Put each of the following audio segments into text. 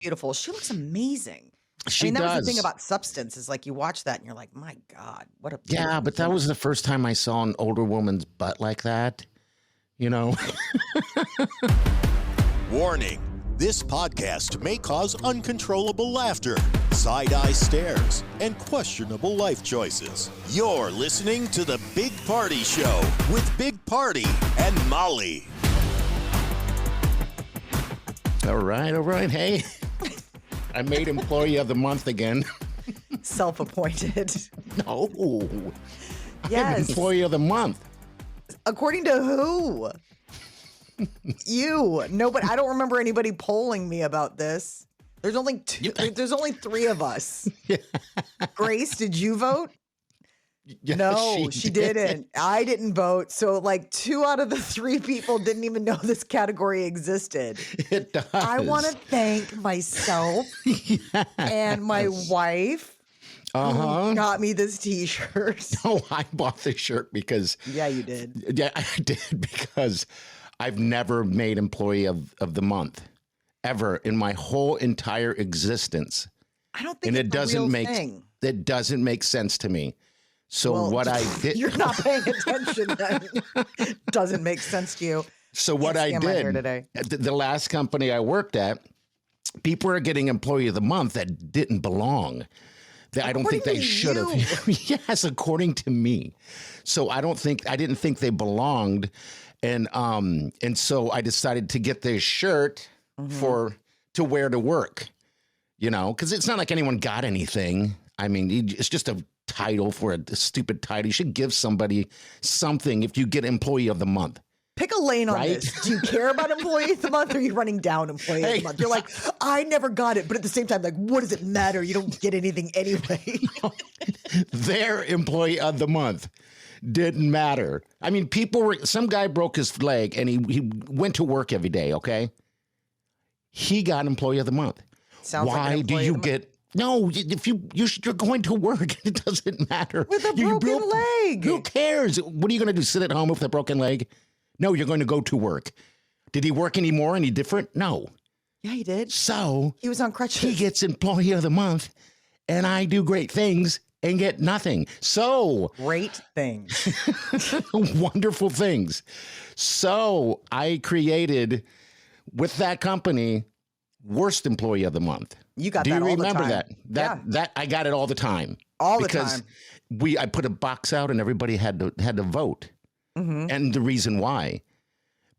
beautiful. She looks amazing. She that was the does. thing about Substance is like you watch that and you're like, my God, what a Yeah, beautiful but that woman. was the first time I saw an older woman's butt like that. You know? Warning. This podcast may cause uncontrollable laughter, side-eye stares, and questionable life choices. You're listening to The Big Party Show with Big Party and Molly. All right. Hey, I made Employee of the Month again. Self-appointed. No. Yes. Employee of the Month. According to who? You. No, but I don't remember anybody polling me about this. There's only there's only 3 of us. Yeah. Grace, did you vote? Yeah, No, she didn't. I didn't vote. So like 2 out of the 3 people didn't even know this category existed. It does. I want to thank myself and my wife who got me this t-shirt. No, I bought this shirt because... Yeah, you did. Yeah, I did because I've never made Employee of the Month ever in my whole entire existence. I don't think it doesn't make sense to me. So what I did... You're not paying attention then. Doesn't make sense to you. So what I did, today. The last company I worked at, people are getting Employee of the Month that didn't belong. I don't think they should have. Yes, according to me. So I didn't think they belonged. And so I decided to get this shirt to wear to work, you know, because it's not like anyone got anything. I mean, it's just a title for a stupid title. You should give somebody something if you get Employee of the Month. Pick a lane on this. Do you care about Employee of the Month or are you running down Employee of the Month? You're like, I never got it. But at the same time, like, what does it matter? You don't get anything anyway. Their Employee of the Month didn't matter. I mean, some guy broke his leg and he went to work every day, okay? He got Employee of the Month. Sounds Why like do you get... No, if you're going to work, it doesn't matter. With a broken leg. Who cares? What are you going to do? Sit at home with a broken leg? No, you're going to go to work. Did he work anymore? Any different? No. Yeah, he did. So he was on crutches. He gets Employee of the Month, and I do great things and get nothing. So great things, wonderful things. So I created with that company worst Employee of the Month. You got do that you all remember the time. that I got it all the time. Because I put a box out and everybody had to vote. And the reason why.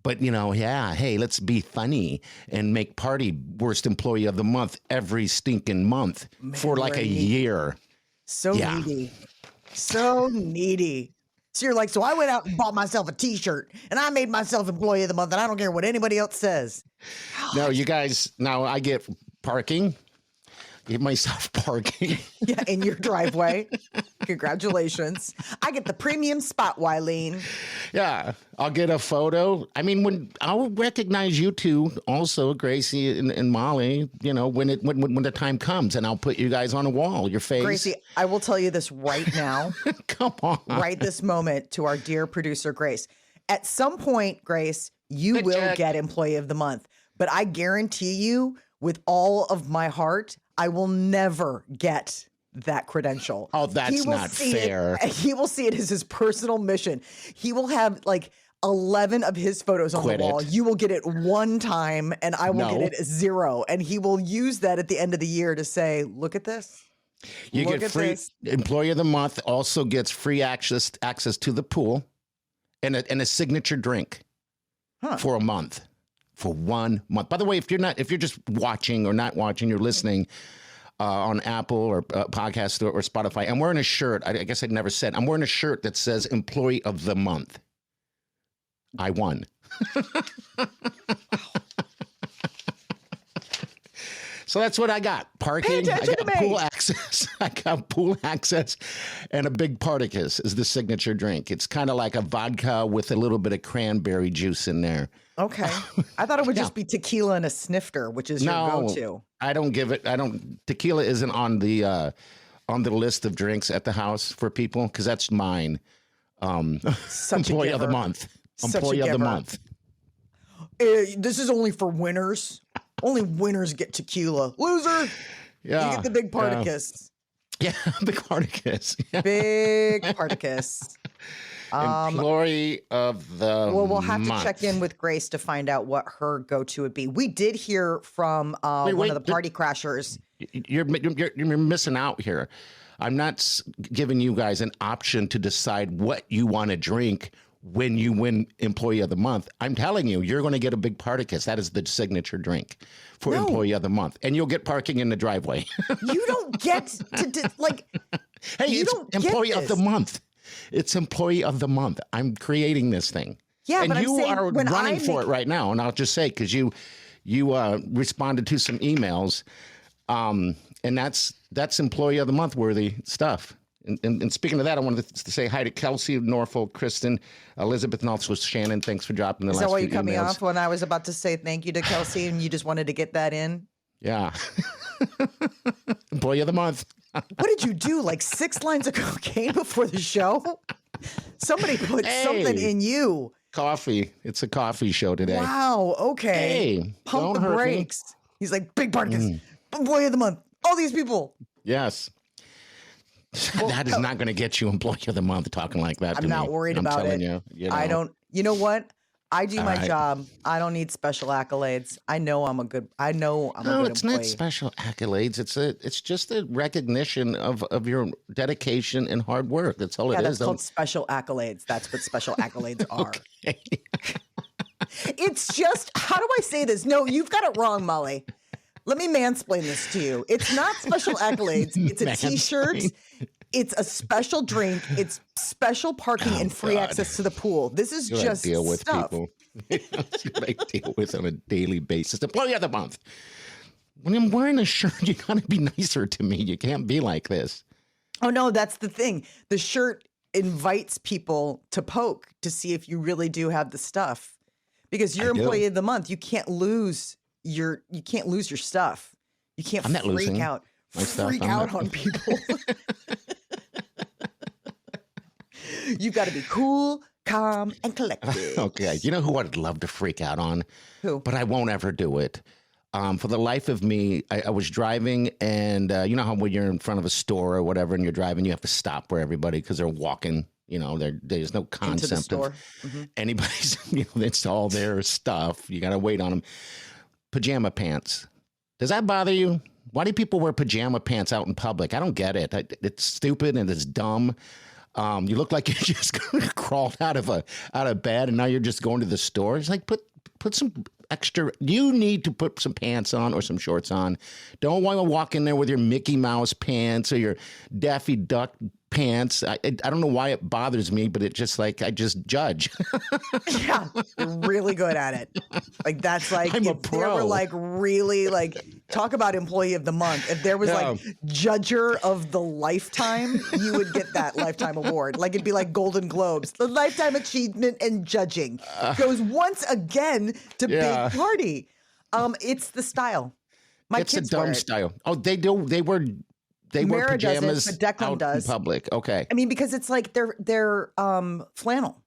But, you know, hey, let's be funny and make Party worst Employee of the Month every stinking month for like a year. So needy. So needy. So you're like, so I went out and bought myself a t-shirt and I made myself Employee of the Month and I don't care what anybody else says. No, you guys, now I get parking. Give myself parking. Yeah, in your driveway. Congratulations. I get the premium spot, Wileen. Yeah, I'll get a photo. I mean, I'll recognize you two also, Gracie and Molly, you know, when the time comes, and I'll put you guys on a wall, your face. Gracie, I will tell you this right now. Come on. Right this moment to our dear producer, Grace. At some point, Grace, you will get Employee of the Month. But I guarantee you, with all of my heart, I will never get that credential. Oh, that's not fair. He will see it as his personal mission. He will have like 11 of his photos on the wall. You will get it one time and I will get it 0. And he will use that at the end of the year to say, look at this. You get free Employee of the Month, also gets free access to the pool and a signature drink for a month. For 1 month. By the way, if you're just watching or not watching, you're listening on Apple or podcast or Spotify. I'm wearing a shirt. I guess I never said. I'm wearing a shirt that says Employee of the Month. I won. So that's what I got. Parking. I got pool access. I got pool access and a big Particus is the signature drink. It's kind of like a vodka with a little bit of cranberry juice in there. Okay. I thought it would just be tequila and a snifter, which is your go-to. I don't give it. Tequila isn't on the list of drinks at the house for people because that's mine. Employee of the Month. Employee of the Month. This is only for winners. Only winners get tequila. Loser. Yeah. You get the big Particus. Yeah, big Particus. Yeah. Big Particus. Employee of the Well, we'll have month. to check in with Grace to find out what her go-to would be. We did hear from one of the party crashers. You're missing out here. I'm not giving you guys an option to decide what you want to drink when you win Employee of the Month. I'm telling you, you're going to get a big Particus. That is the signature drink for Employee of the Month. And you'll get parking in the driveway. You don't get to like. Hey, you it's don't Employee get of the this. Month. It's Employee of the Month. I'm creating this thing. Yeah, and but I'm you saying are when running I for it right now. And I'll just say, because you responded to some emails, and that's Employee of the Month worthy stuff. And speaking of that, I wanted to say hi to Kelsey, Norfolk, Kristen, Elizabeth, and also Shannon. Thanks for dropping the Is last that why few you cut me emails. off when I was about to say thank you to Kelsey and you just wanted to get that in? Yeah. Employee of the Month. What did you do? Like 6 lines of cocaine before the show? Somebody put something in you. Coffee. It's a coffee show today. Wow. Okay. Hey, Pump don't the hurt me. brakes. He's like, big Particus, Employee of the Month. All these people. Yes. That is not going to get you Employee of the Month talking like that to I'm me. not worried I'm about telling it. You know. I don't. You know what? I do my right. job. I don't need special accolades. I know I'm a good. No, it's employee. not special accolades. It's just a recognition of your dedication and hard work. That's all it Yeah, is. that's called special accolades. That's what special accolades are. Okay. It's just, how do I say this? No, you've got it wrong, Molly. Let me mansplain this to you. It's not special accolades. It's a T-shirt. It's a special drink. It's special parking and free access to the pool. This is You just deal with stuff. people. I deal with on a daily basis. Employee of the Month. When I'm wearing a shirt, you gotta be nicer to me. You can't be like this. Oh no, that's the thing. The shirt invites people to poke to see if you really do have the stuff. Because you're Employee of the Month, you can't lose your stuff. You can't I'm not freak losing out. my stuff. Freak I'm out not- on people. You've got to be cool, calm, and collected. Okay. You know who I'd love to freak out on? Who? But I won't ever do it. For the life of me, I was driving, and you know how when you're in front of a store or whatever, and you're driving, you have to stop where everybody because they're walking. You know, there's no concept of anybody's. You know, it's all their stuff. You got to wait on them. Pajama pants. Does that bother you? Why do people wear pajama pants out in public? I don't get it. It's stupid and it's dumb. You look like you just crawled out of bed and now you're just going to the store. It's like put some extra. You need to put some pants on or some shorts on. Don't want to walk in there with your Mickey Mouse pants or your Daffy Duck pants. I don't know why it bothers me, but it just like I just judge. Yeah, you're really good at it. Like that's like I'm a if there were pro. like really like talk about Employee of the Month. If there was like Judger of the Lifetime, you would get that Lifetime Award. Like it'd be like Golden Globes. The Lifetime Achievement in Judging goes once again to Big Party. It's the style. It's a kids wear dumb it. style. Oh, they do. They wear Mara doesn't, pajamas but Declan out does. in public. Okay. I mean, because it's like they're flannel.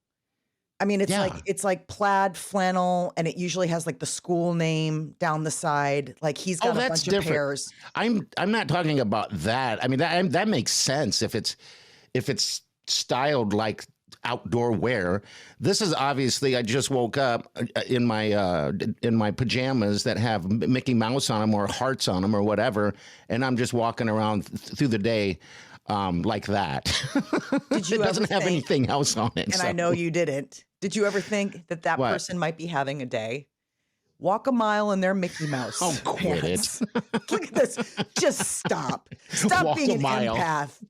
I mean, it's like plaid flannel, and it usually has like the school name down the side. Like he's got a that's bunch different. of pairs. I'm not talking about that. I mean, that makes sense if it's styled like outdoor wear. This is obviously I just woke up in my pajamas that have Mickey Mouse on them or hearts on them or whatever, and I'm just walking around through the day like that. Did you it doesn't ever have think, anything else on it. And so. I know you didn't. Did you ever think that What? person might be having a day? Walk a mile in their Mickey Mouse Oh, quit pants. Look at this. Just stop. Stop Walk being a an mile. empath.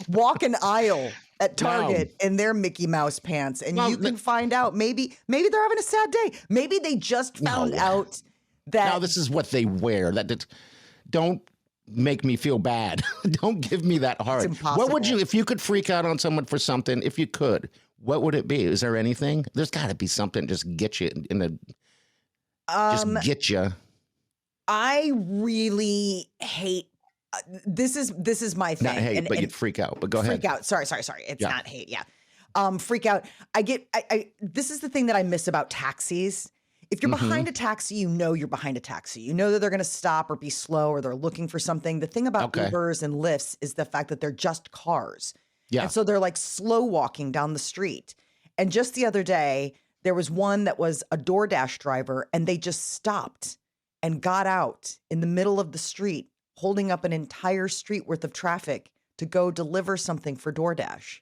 Walk an aisle at Target in their Mickey Mouse pants, and you can find out maybe they're having a sad day. Maybe they just found out that. Now this is what they wear. Don't make me feel bad. Don't give me that heart. It's impossible. What would you, if you could freak out on someone for something, if you could, what would it be? Is there anything? There's got to be something just get you in the, just get you. I really hate. This is my thing. Not hate, and, but and you'd freak out. But go freak ahead. out. Sorry. It's not hate. Yeah. Freak out. I this is the thing that I miss about taxis If you're behind a taxi, you know you're behind a taxi. You know that they're going to stop or be slow or they're looking for something. The thing about Okay. Ubers and Lyfts is the fact that they're just cars. Yeah. And so they're like slow walking down the street. And just the other day, there was one that was a DoorDash driver and they just stopped and got out in the middle of the street, holding up an entire street worth of traffic to go deliver something for DoorDash.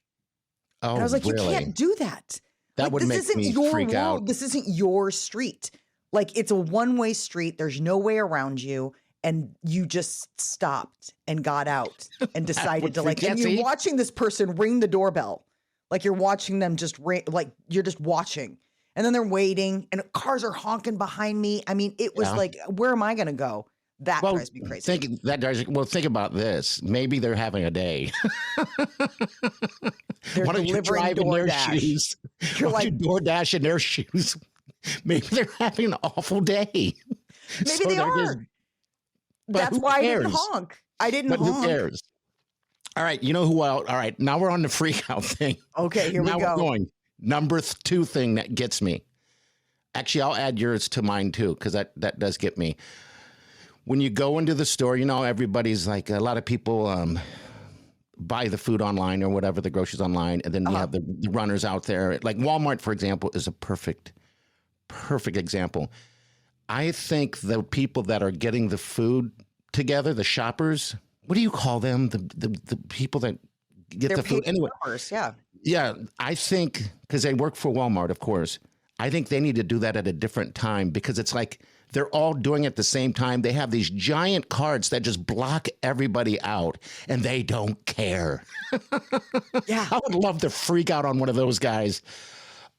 Oh, And I was like, really? you can't do that. That Like, would this make isn't me your freak world. out. This isn't your street. Like, it's a one-way street. There's no way around you. And you just stopped and got out and decided to freak and out. you're See? watching this person ring the doorbell. Like you're watching them just ring, like you're just watching. And then they're waiting and cars are honking behind me. I mean, it was Yeah. like, where am I going to go? That drives me crazy. Think about this. Maybe they're having a day. They're Why don't you delivering drive in their DoorDash. shoes? You're Why don't like, you DoorDash in their shoes? Maybe they're having an awful day. maybe So they they're are. just- but That's who why I didn't cares? honk. I didn't But honk. who cares? All right, you know who else? All right, now we're on the freak out thing. Okay, here now we go. we're going. Number 2 thing that gets me. Actually, I'll add yours to mine too, because that does get me. When you go into the store, you know, everybody's like, a lot of people buy the food online or whatever, the groceries online, and then you have the runners out there. Like Walmart, for example, is a perfect example. I think the people that are getting the food together, the shoppers, what do you call them? The people that get They're the food paid anyway. numbers, yeah. Yeah, I think because they work for Walmart, of course. I think they need to do that at a different time because it's like they're all doing it at the same time. They have these giant carts that just block everybody out and they don't care. Yeah. I would love to freak out on one of those guys.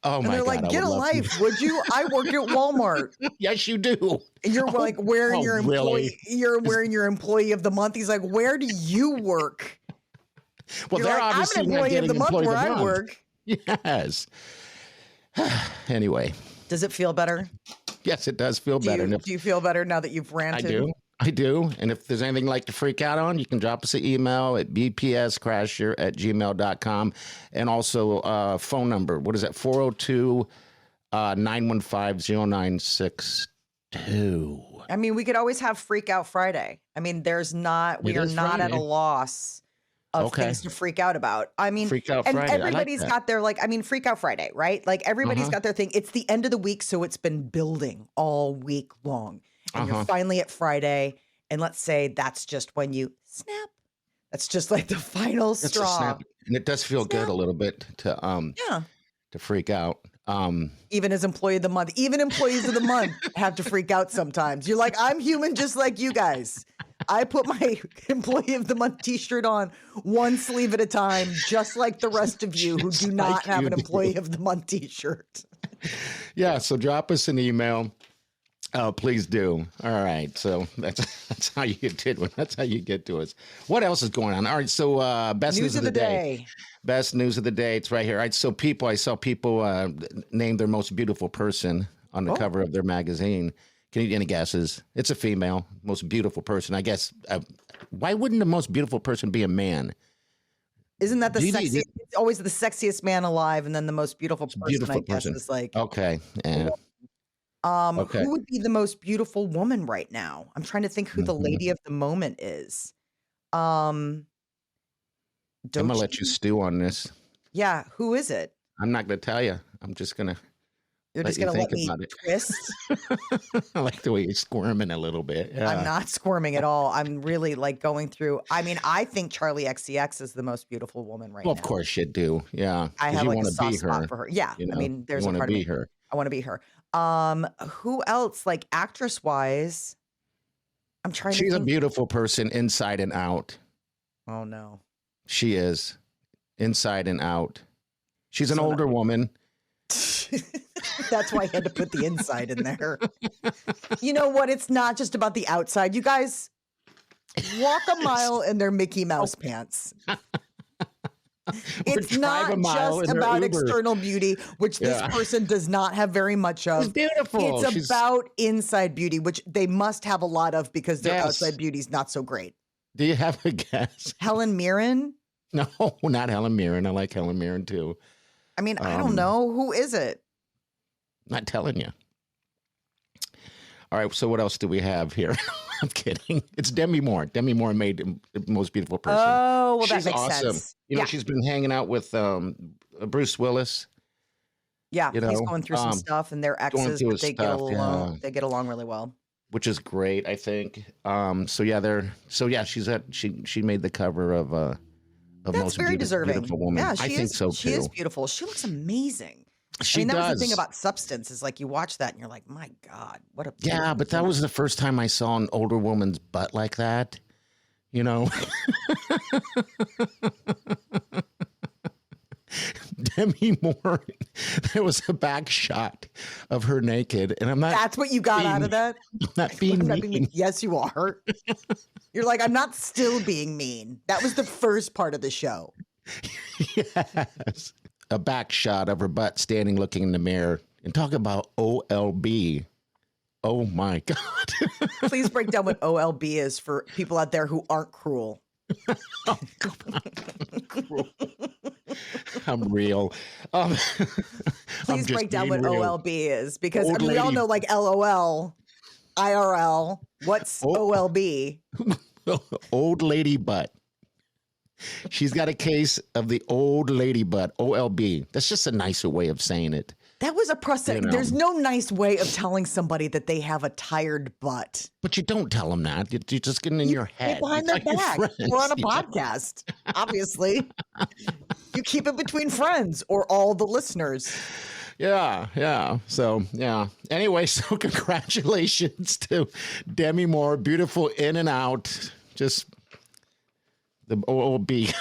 Oh And my they're God. like, I get a would love to. life, would you? I work at Walmart. Yes, you do. And you're like wearing oh, your employee, really? you're wearing your employee of the month. He's like, where do you work? Well, You're they're like, obviously I'm an not employee of getting the month employee where of the I month. work. Yes. Anyway, Does it feel better? yes, it does feel Do better. you, And if- do you feel better now that you've I ranted? I do. And if there's anything you'd like to freak out on, you can drop us an email at bpscrasher@gmail.com. And also phone number. What is that? 402-915-0962. I mean, we could always have Freak Out Friday. I mean, we It are is not at a Friday. loss of Okay. things to freak out about. I mean, Freak Out and Friday. I like everybody's that. got their Freak Out Friday, right? Like everybody's got their thing. It's the end of the week, so it's been building all week long. And you're finally at Friday, and let's say that's just when you snap. That's just like the final It's a straw. snap. And it does feel good a little bit to Yeah. freak out. Even as employee of the month, even employees of the month have to freak out sometimes. You're like, I'm human just like you guys. I put my employee of the month t-shirt on one sleeve at a time, just like the rest of you who do not like have you an do. employee of the month t-shirt. Yeah, so drop us an email. Please do. All right. So that's how you get to it. That's how you get to us. What else is going on? All right. So best news of the day. Best news of the day. It's right here. All right. So I saw people name their most beautiful person on the cover of their magazine. Can you any guesses? It's a female, most beautiful person. I guess. Why wouldn't the most beautiful person be a man? Isn't that the Do you- sexiest? It's always the sexiest man alive, and then the most beautiful person. Beautiful I guess person. is like, Okay. Yeah. Okay. who would be the most beautiful woman right now? I'm trying to think who the Mm-hmm. lady of the moment is. I'm going to let you stew on this. Yeah, who is it? I'm not going to tell you. I'm just going to. You're Let just you gonna let think me about it. twist. I like the way you're squirming a little bit. Yeah. I'm not squirming at all. I'm really like going through. I mean, I think Charlie XCX is the most beautiful woman right Well, now. of course you do. Yeah. I 'Cause have you like a wanna soft be spot her. for her. Yeah, You know? I mean, there's you a want to part of be me. her. I want to be her. Who else? Like actress wise, I'm trying to She's a think. beautiful person inside and out. Oh no. She is inside and out. She's an So older woman. That's why I had to put the inside in there. You know what? It's not just about the outside. You guys walk a mile in their Mickey Mouse pants. It's drive not a mile just in their about Uber. external beauty, which this Yeah. person does not have very much of. She's beautiful. It's She's- about inside beauty, which they must have a lot of because their Yes. outside beauty's not so great. Do you have a guess? Helen Mirren? No, not Helen Mirren. I like Helen Mirren too. I mean, I don't know. Who is it? Not telling you. All right. So what else do we have here? I'm kidding. It's Demi Moore. Demi Moore made the most beautiful person. Oh, well, that She's makes awesome. sense. You know, Yeah. she's been hanging out with Bruce Willis. Yeah, You he's know, going through some stuff, and they're going exes, through but his they get stuff. Yeah. along. They get along really well. Which is great, I think. She made the cover of That's Most very deserving. Beautiful Woman. Yeah, I think so too. She is beautiful. She looks amazing. She I mean, that was the does. thing about Substance is like you watch that and you're like, my God, what a Yeah, but that was the first time I saw an older woman's butt like that. You know, Demi Moore. There was a back shot of her naked, and I'm not. That's what you got out of that? I'm not being I'm not mean. being, yes, you are. You're like, I'm not still being mean. That was the first part of the show. Yes. A back shot of her butt standing looking in the mirror, and talk about OLB. Oh my God. Please break down what OLB is for people out there who aren't cruel. Oh, come on. I'm real. Please break down what real. OLB is, because Old we all lady. know like LOL, IRL. What's OLB? Old lady butt. She's got a case of the old lady butt, OLB. That's just a nicer way of saying it. That was a prosthetic. You know. There's no nice way of telling somebody that they have a tired butt. But you don't tell them that. You're just getting in your head. Behind You their tell your back. friends. We're on a Yeah. podcast, obviously. You keep it between friends or all the listeners. Yeah. So, yeah. Anyway, so congratulations to Demi Moore. Beautiful in and out. Just the OLB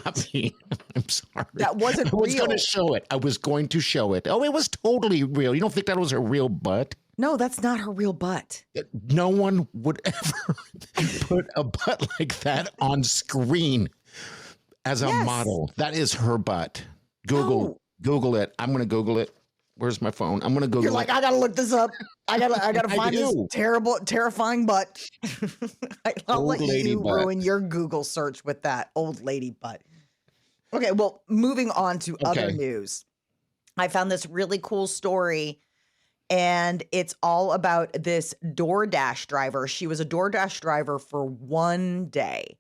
got me. I'm sorry. That wasn't I was real. going to show it. I was going to show it. Oh, it was totally real. You don't think that was her real butt? No, that's not her real butt. No one would ever put a butt like that on screen as a Yes. model. That is her butt. No. Google it. I'm going to Google it. Where's my phone? I'm going to Google You're like, it. I gotta look this up. I gotta I find this do. terrifying butt. I'll Old let lady you butt. ruin your Google search with that old lady butt. Okay, well, moving on to other Okay. news. I found this really cool story, and it's all about this DoorDash driver. She was a DoorDash driver for one day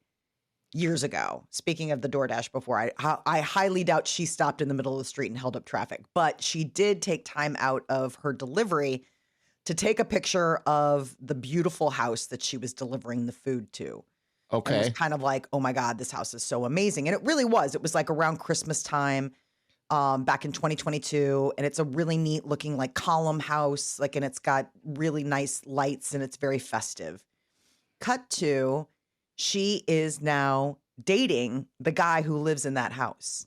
years ago. Speaking of the DoorDash before, I highly doubt she stopped in the middle of the street and held up traffic, but she did take time out of her delivery to take a picture of the beautiful house that she was delivering the food to. And it was Okay. kind of like, oh my God, this house is so amazing. And it really was. It was like around Christmas time, back in 2022. And it's a really neat looking like column house, like, and it's got really nice lights and it's very festive. Cut to, she is now dating the guy who lives in that house.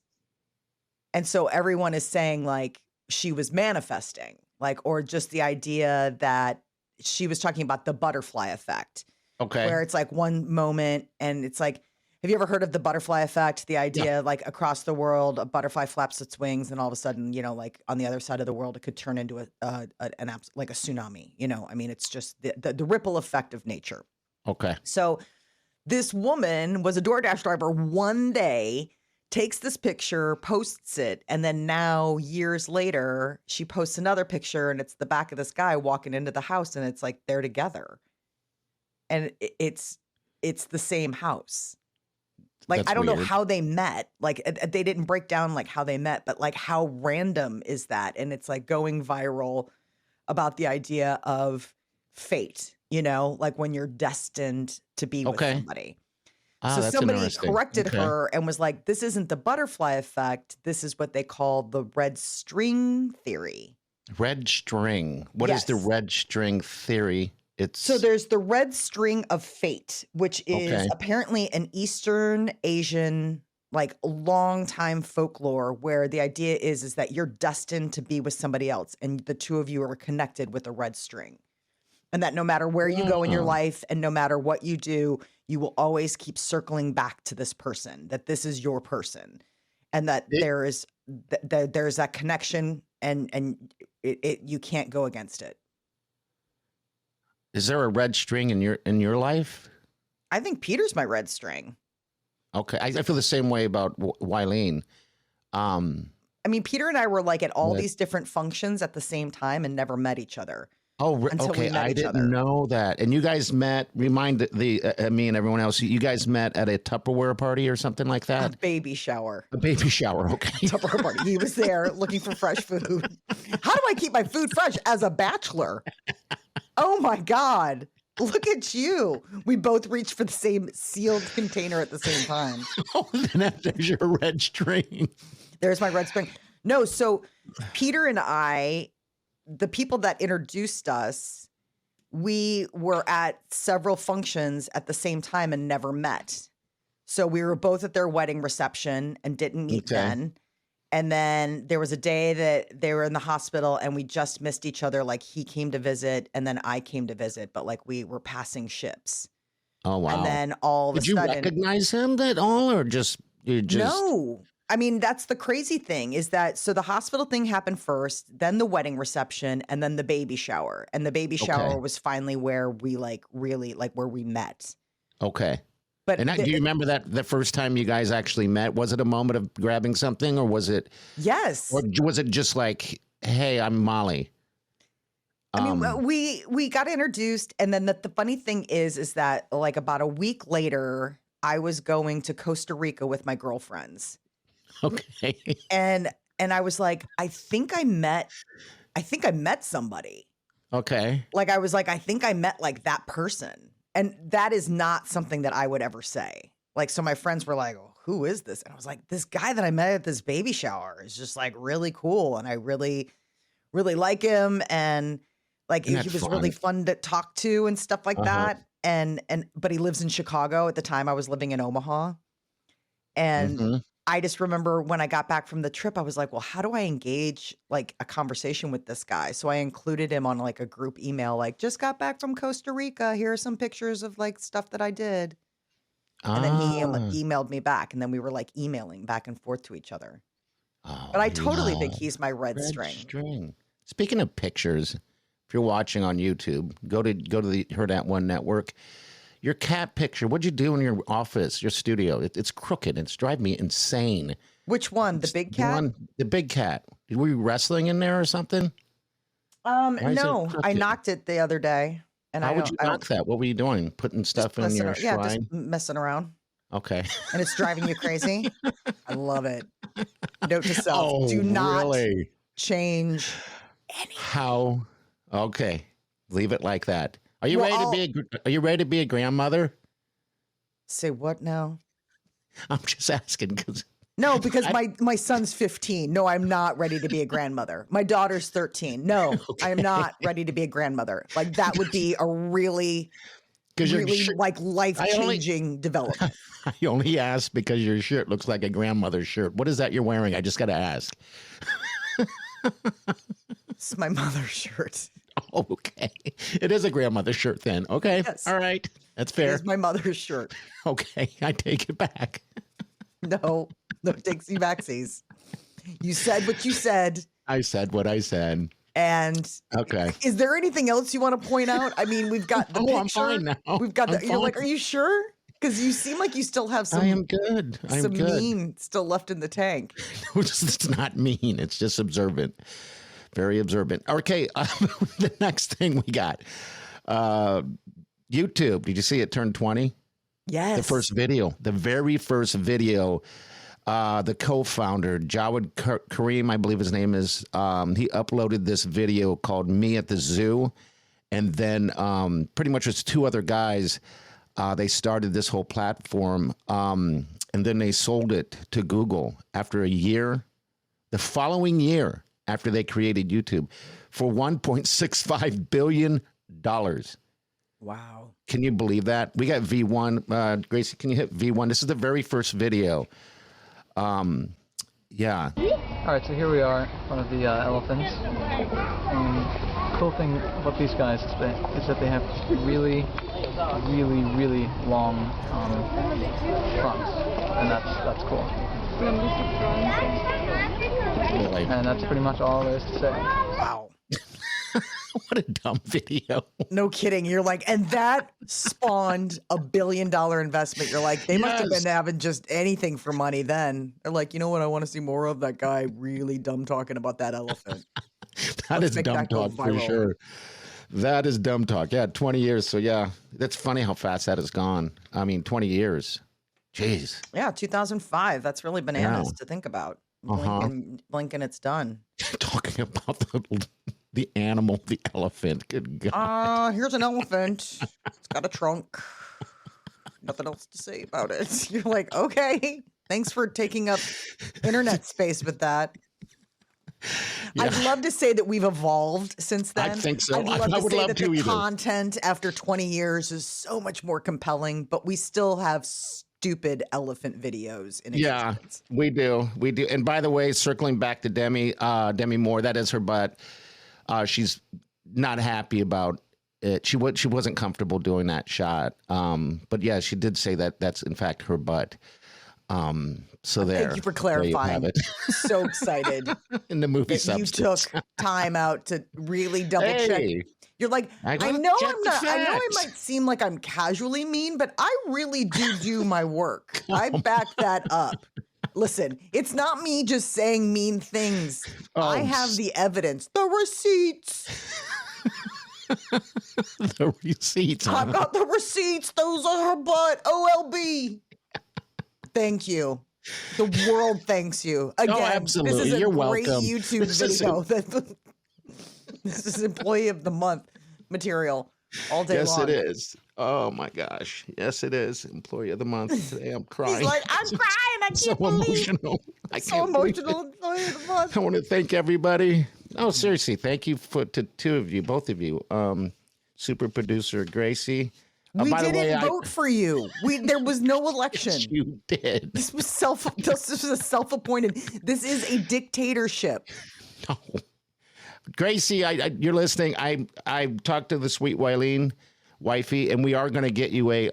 And so everyone is saying like she was manifesting, like, or just the idea that she was talking about the butterfly effect. Okay. Where it's like one moment and it's like, have you ever heard of the butterfly effect? The idea like across the world, a butterfly flaps its wings and all of a sudden, you know, like on the other side of the world, it could turn into like a tsunami. You know, I mean, it's just the ripple effect of nature. Okay. So this woman was a DoorDash driver one day, takes this picture, posts it, and then now years later, she posts another picture and it's the back of this guy walking into the house and it's like they're together. And it's the same house. Like, That's I don't know weird. how they met. Like, they didn't break down like how they met, but like how random is that? And it's like going viral about the idea of fate, you know, like when you're destined to be with Okay. somebody. Ah, So that's somebody interesting. corrected Okay. her and was like, this isn't the butterfly effect. This is what they call the red string theory. Red string. What is the Yes. red string theory? It's So there's the red string of fate, which is Okay. apparently an Eastern Asian, like long time folklore where the idea is that you're destined to be with somebody else and the two of you are connected with a red string. And that no matter where you go in your Oh. life and no matter what you do, you will always keep circling back to this person, that this is your person. And that It- there's that connection and you can't go against it. Is there a red string in your life? I think Peter's my red string. Okay. I feel the same way about Wileen. I mean, Peter and I were like at all Right. these different functions at the same time and never met each other. Oh, until we okay. met I each didn't other. know that. And you guys met, remind me and everyone else, you guys met at a Tupperware party or something like A that? baby shower. A baby shower. Okay. Tupperware party. He was there looking for fresh food. How do I keep my food fresh as a bachelor? Oh my God. Look at you. We both reached for the same sealed container at the same time. Oh, then there's your red string. There's my red string. No, so Peter and I, the people that introduced us, we were at several functions at the same time and never met. So we were both at their wedding reception and didn't meet then. And then there was a day that they were in the hospital and we just missed each other. Like he came to visit and then I came to visit, but like we were passing ships. Oh, wow. And then all of a Did sudden. you recognize him at all or just? No. I mean, that's the crazy thing is that so the hospital thing happened first, then the wedding reception, and then the baby shower. And the baby shower was finally where we like really like where we met. Okay. But And do you remember that the first time you guys actually met? Was it a moment of grabbing something or was it? Yes. Or was it just like, hey, I'm Molly? I mean, we got introduced. And then the funny thing is that like about a week later, I was going to Costa Rica with my girlfriends. Okay. And I was like, I think I met somebody. Okay. Like I was like, I think I met like that person. And that is not something that I would ever say. Like, so my friends were like, oh, who is this? And I was like, this guy that I met at this baby shower is just like really cool. And I really, really like him. And like, he was really fun to talk to and stuff like that. But he lives in Chicago at the time. I was living in Omaha. And I just remember when I got back from the trip, I was like, well, how do I engage like a conversation with this guy? So I included him on like a group email, like just got back from Costa Rica. Here are some pictures of like stuff that I did. And then he emailed me back and then we were like emailing back and forth to each other. Oh, But I totally think he's my red string. Speaking of pictures, if you're watching on YouTube, go to the Her That One Network. Your cat picture, what'd you do in your office, your studio? It's crooked. It's driving me insane. Which one? The big cat? The big cat. Were you wrestling in there or something? No, I knocked it the other day. And How would you knock that? What were you doing? Putting stuff in your shrine? Yeah, just messing around. Okay. And it's driving you crazy? I love it. Note to self, do not change anything. How? Okay. Leave it like that. Are you ready to be a grandmother? Say what now? I'm just asking because my son's 15. No, I'm not ready to be a grandmother. My daughter's 13. No, I am not ready to be a grandmother. Like that would be a really like life-changing development. I only ask because your shirt looks like a grandmother's shirt. What is that you're wearing? I just got to ask. It's my mother's shirt. Oh, okay. It is a grandmother's shirt then. Okay. Yes. All right. That's fair. It's my mother's shirt. Okay. I take it back. No takesy backsies. You said what you said. I said what I said. And okay. Is there anything else you want to point out? I mean, we've got the picture. I'm fine now. We've got you're like, are you sure? Because you seem like you still have some. I am good. Some mean still left in the tank. It's not mean. It's just observant. Very observant. Okay. The next thing we got. YouTube. Did you see it turn 20? Yes. The very first video. The co-founder, Jawed Karim, I believe his name is, he uploaded this video called Me at the Zoo. And then pretty much it's two other guys. They started this whole platform. And then they sold it to Google after a year, the following year after they created YouTube for $1.65 billion. Wow. Can you believe that? We got V1. Gracie, can you hit V1? This is the very first video. Yeah. All right, so here we are in front of the elephants. And the cool thing about these guys is that they have really, really, really long trunks, and that's cool. Really? And that's pretty much all there is to say. Wow. What a dumb video. No kidding. You're like, and that spawned $1 billion investment. You're like, they must have been having just anything for money then. They're like, you know what? I want to see more of that guy really dumb talking about that elephant. That is dumb talk for sure. That is dumb talk. Yeah, 20 years. So yeah, that's funny how fast that has gone. I mean, 20 years. Jeez. Yeah, 2005. That's really bananas to think about. Uh-huh. Blink and it's done. Talking about the animal, the elephant. Good God. Here's an elephant. It's got a trunk. Nothing else to say about it. You're like, okay, thanks for taking up internet space with that. Yeah. I'd love to say that we've evolved since then. I think so. I'd love to say that the content after 20 years is so much more compelling, but we still have stupid elephant videos in existence. Yeah, we do. And by the way, circling back to Demi Moore, that is her butt. She's not happy about it. She wasn't comfortable doing that shot. But yeah, she did say that that's in fact her butt. So there. Thank you for clarifying. So excited in the movie. You took time out to really double check. You're like, I know I might seem like I'm casually mean, but I really do my work. I back that up. Listen, it's not me just saying mean things. I have the evidence, the receipts. The receipts. I've got the receipts. Those are her butt. OLB. Thank you. The world thanks you. Again, absolutely. This is You're great welcome. YouTube video. This is Employee of the Month material all day long. Yes, it is. Oh, my gosh. Yes, it is. Employee of the Month. Today I'm crying. He's like, I'm crying. I can't believe. Emotional. So emotional. Employee of the Month. I want to thank everybody. Oh, seriously. Thank you to two of you, both of you. Super producer Gracie. We didn't vote for you. There was no election. Yes, you did. This was a self-appointed. This is a dictatorship. No, Gracie, you're listening. I talked to the sweet Wileen, wifey, and we are going to get you a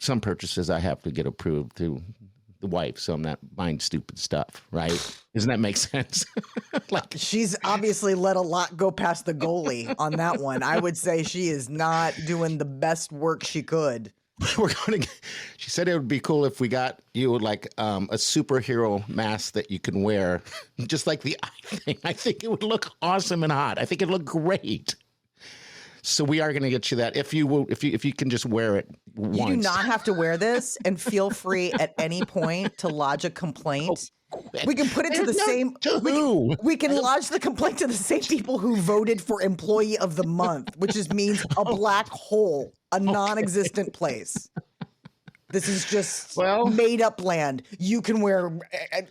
some purchases I have to get approved through the wife, so I'm not buying stupid stuff, right? Doesn't that make sense? Like, she's obviously let a lot go past the goalie on that one. I would say she is not doing the best work she could. She said it would be cool if we got you like a superhero mask that you can wear, just like the eye thing. I think it would look awesome and hot. I think it'd look great. So we are going to get you that if you can just wear it once. You do not have to wear this, and feel free at any point to lodge a complaint. We can put it to the same. We can lodge the complaint to the same people who voted for Employee of the Month, which means a black hole, a non-existent place. This is just made up land. You can wear.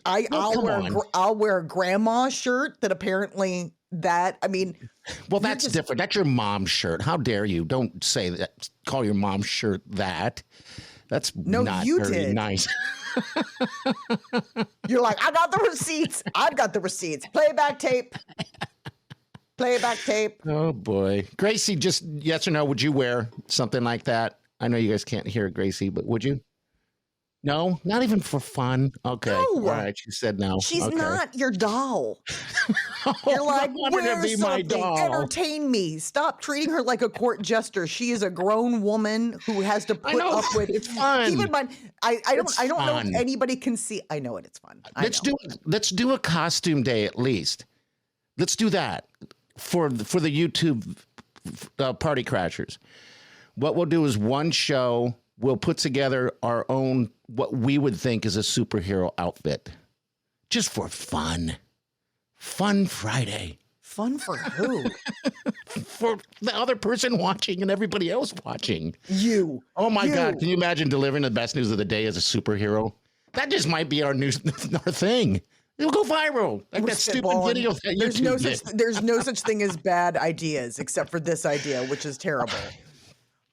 I'll wear a grandma shirt that apparently. Well, that's different. That's your mom's shirt. How dare you? Don't say that. Call your mom's shirt that. That's not very nice. You're like, I got the receipts. I've got the receipts. Playback tape. Playback tape. Oh, boy. Gracie, just yes or no, would you wear something like that? I know you guys can't hear Gracie, but would you? No, not even for fun. Okay. No. All right. She said no. She's not your doll. You're like, wear something. My doll. Entertain me. Stop treating her like a court jester. She is a grown woman who has to put up with. It's fun. Keep in mind, I don't know if anybody can see. I know it. It's fun. Let's do a costume day at least. Let's do that for the YouTube party crashers. What we'll do is one show. We'll put together our own, what we would think is a superhero outfit. Just for fun. Fun Friday. Fun for who? For the other person watching and everybody else watching. You. Oh, my God. Can you imagine delivering the best news of the day as a superhero? That just might be our thing. It'll go viral. Like that stupid video that there's no such thing as bad ideas except for this idea, which is terrible.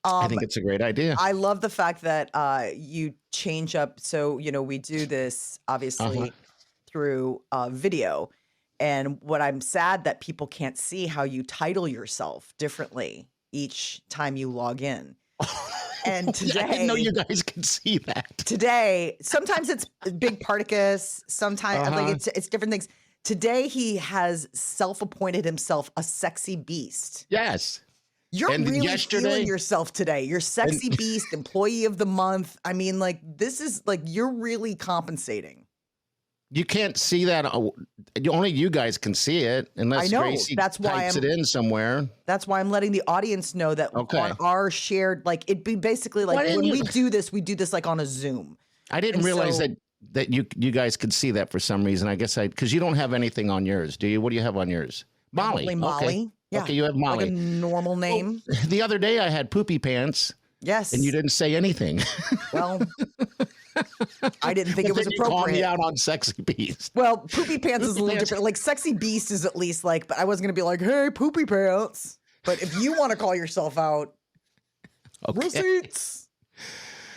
I think it's a great idea. I love the fact that you change up. So, we do this obviously through video. And what I'm sad that people can't see how you title yourself differently each time you log in. And today, I didn't know you guys could see that. Today, sometimes it's Big Particus. Sometimes it's different things. Today, he has self-appointed himself a sexy beast. Yes. You're really feeling yourself today. You're sexy beast, Employee of the Month. I mean, this is you're really compensating. You can't see that. Only you guys can see it, unless I know. Gracie That's why types it in somewhere. That's why I'm letting the audience know that on our shared, like, it'd be basically like when we do this like on a Zoom. I didn't realize that you guys could see that for some reason. I guess because you don't have anything on yours, do you? What do you have on yours? Molly. Probably Molly. Okay. Yeah. Okay, you have Molly. Like a normal name. Well, the other day I had poopy pants. Yes. And you didn't say anything. Well, I didn't think it was appropriate. You called me out on Sexy Beast. Well, Poopy Pants is a little different. Like Sexy Beast is at least like, but I wasn't going to be like, hey, Poopy Pants. But if you want to call yourself out, receipts.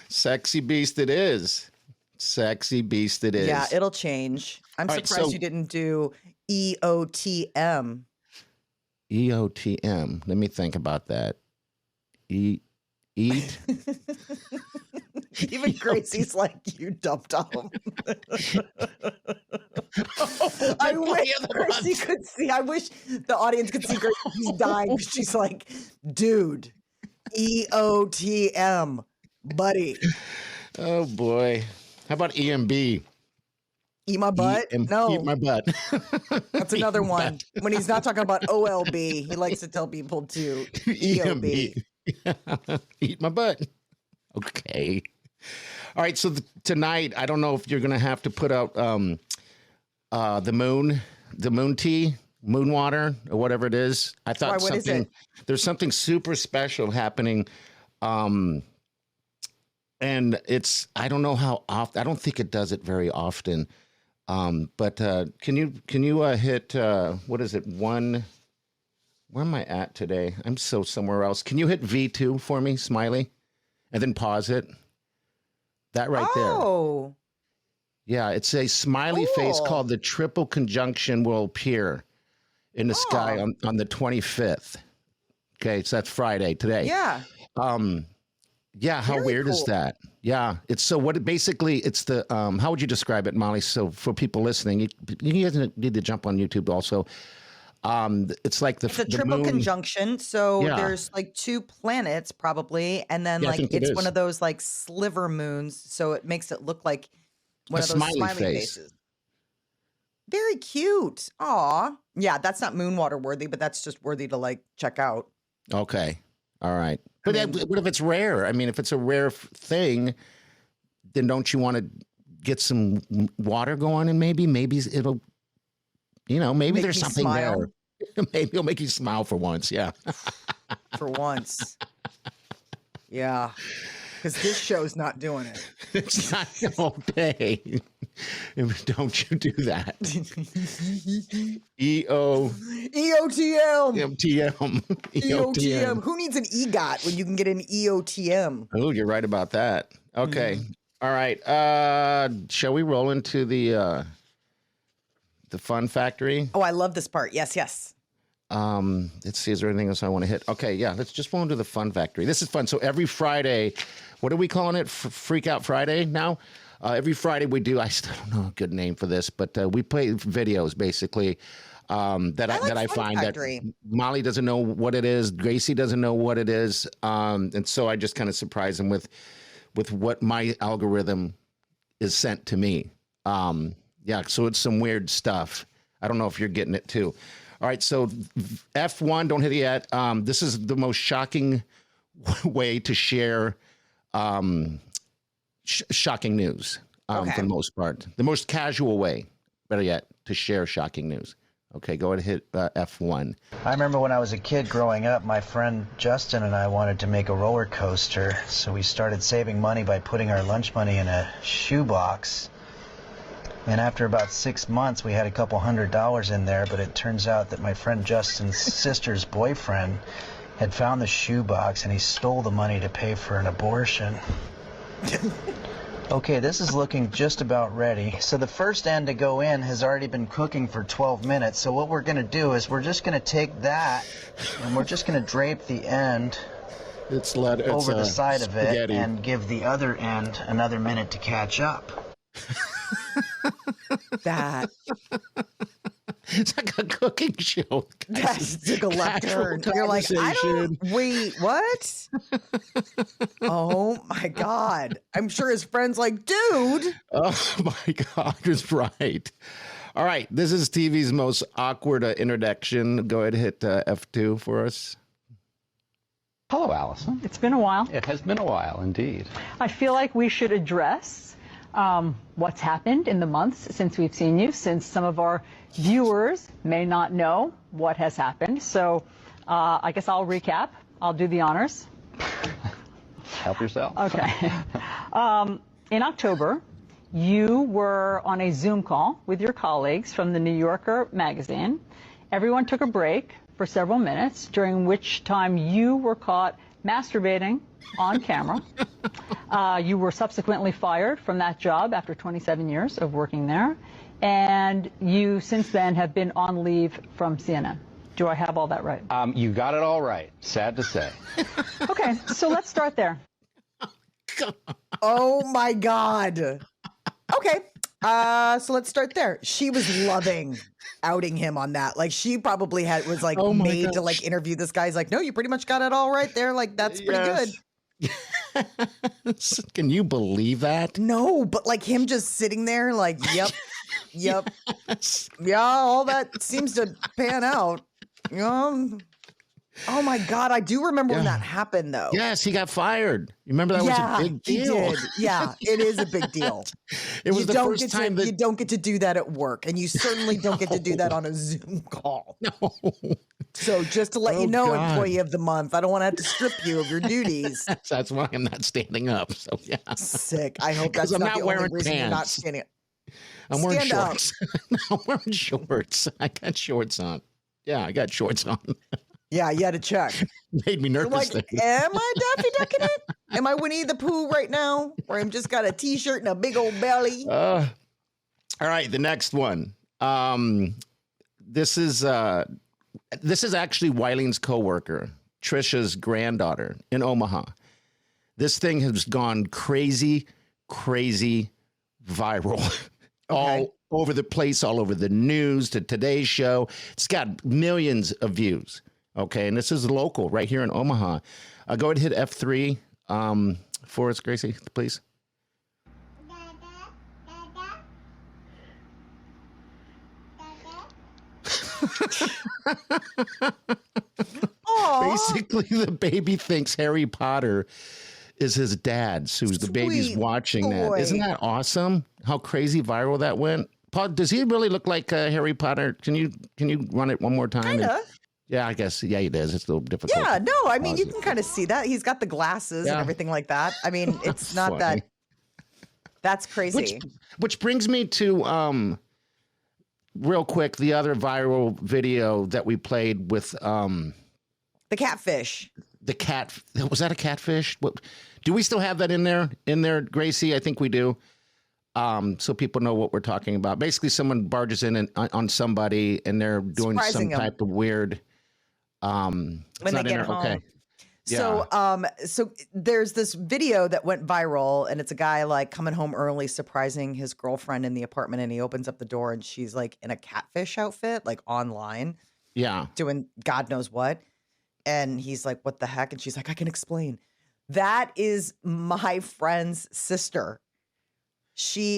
Sexy Beast it is. Sexy Beast it is. Yeah, it'll change. I'm surprised you didn't do EOTM. EOTM. Let me think about that. Eat. Even Gracie's like, you dumped on him. I wish Gracie could see. I wish the audience could see Gracie. She's dying. She's like, dude, EOTM, buddy. Oh, boy. How about EMB? Eat my butt? No. Eat my butt. That's another one. When he's not talking about OLB, he likes to tell people to EOB. Eat my butt. Okay. All right. So tonight, I don't know if you're going to have to put out the moon tea, moon water, or whatever it is. I thought there's something super special happening. And I don't know how often. I don't think it does it very often. But can you hit what is it? Where am I at today? I'm somewhere else. Can you hit V2 for me, Smiley? And then pause it. That right there. Oh. Yeah, it's a smiley face called the triple conjunction will appear in the sky on the 25th. Okay, so that's Friday today. Yeah. Yeah, how weird is that? Yeah, it's so what basically it's the how would you describe it, Molly? So for people listening, you guys need to jump on YouTube also. It's like it's a triple conjunction. So there's like two planets probably, and then like it's one of those like sliver moons. So it makes it look like one of those smiley faces. Very cute. Aw. Yeah, that's not moon water worthy, but that's just worthy to like check out. Okay. All right. But what if it's rare? I mean, if it's a rare thing, then don't you want to get some water going and maybe it'll, maybe there's something there. Maybe it'll make you smile for once. Yeah. For once. Yeah. Because this show's not doing it. It's not okay. Don't you do that. EOTM. Who needs an EGOT when you can get an EOTM? Oh, you're right about that. Okay. All right. Shall we roll into the fun factory? Oh, I love this part. Yes. Let's see. Is there anything else I want to hit? Okay. Yeah. Let's just roll into the fun factory. This is fun. So every Friday, what are we calling it? Freak Out Friday now? Every Friday we do, I still don't know a good name for this, but we play videos basically that I find factory. That Molly doesn't know what it is. Gracie doesn't know what it is. And so I just kind of surprise them with what my algorithm is sent to me. Yeah, so it's some weird stuff. I don't know if you're getting it too. All right, so F1, don't hit it yet. This is the most shocking way to share shocking news for the most part. The most casual way, better yet, to share shocking news. Okay, go ahead and hit F1. I remember when I was a kid growing up, my friend Justin and I wanted to make a roller coaster, so we started saving money by putting our lunch money in a shoebox. And after about 6 months, we had a couple $100 in there, but it turns out that my friend Justin's sister's boyfriend had found the shoebox and he stole the money to pay for an abortion. Okay, this is looking just about ready. So the first end to go in has already been cooking for 12 minutes. So what we're going to do is we're just going to take that and we're just going to drape the end over the side of it and give the other end another minute to catch up. It's like a cooking show. That took a left turn. You're like, I don't, wait, what? Oh my God. I'm sure his friend's like, dude. Oh my God, is right. All right, this is TV's most awkward introduction. Go ahead and hit F2 for us. Hello, Allison. It's been a while. It has been a while, indeed. I feel like we should address what's happened in the months since we've seen you, since some of our viewers may not know what has happened. So I guess I'll recap. I'll do the honors. Help yourself. Okay. In October, you were on a Zoom call with your colleagues from the New Yorker magazine. Everyone took a break for several minutes, during which time you were caught masturbating on camera. You were subsequently fired from that job after 27 years of working there. And you, since then, have been on leave from CNN. Do I have all that right? You got it all right. Sad to say. Okay, so let's start there. Oh my God. Okay. So let's start there. She was loving outing him on that. Like she probably was like made to like interview this guy. He's like, no, you pretty much got it all right there. Like that's pretty good. Can you believe that? No, but like him just sitting there like, yep. Yeah, all that seems to pan out. Oh my God, I do remember when that happened though. Yes, he got fired. You remember that was a big deal? He did. Yeah, it is a big deal. It was the first time that you don't get to do that at work, and you certainly don't get to do that on a Zoom call. No. So just to let you know, employee of the month, I don't want to have to strip you of your duties. That's why I'm not standing up. So yeah, sick. I hope that's not the only reason you're not standing up. I'm wearing shorts. I'm wearing shorts. I got shorts on. Yeah, I got shorts on. Yeah, you had to check. Made me nervous. Like, am I Daffy Ducking it? Am I Winnie the Pooh right now? Where I'm just got a t-shirt and a big old belly? All right, the next one. This is actually Wileen's coworker, Trisha's granddaughter in Omaha. This thing has gone crazy viral. All over the place, all over the news, to Today's Show. It's got millions of views. Okay, and this is local right here in Omaha. Go ahead and hit F3 for us, Gracie, please. Basically, the baby thinks Harry Potter is his dad, so the baby's watching that. Isn't that awesome? How crazy viral that went. Paul, does he really look like Harry Potter? Can you run it one more time? Kinda. Yeah, I guess. Yeah, he does. It's a little difficult. Yeah, no, I mean, you can kind of see that. He's got the glasses and everything like that. I mean, it's not that. That's crazy. Which brings me to, real quick, the other viral video that we played with the catfish. The cat. Was that a catfish? What, do we still have that in there, Gracie? I think we do. So people know what we're talking about. Basically, someone barges in on somebody and they're doing some type of weird. When they get home. Okay. So, Yeah. So there's this video that went viral, and it's a guy like coming home early, surprising his girlfriend in the apartment, and he opens up the door, and she's like in a catfish outfit, like online. Yeah. Doing God knows what. And he's like, what the heck? And she's like, I can explain. That is my friend's sister.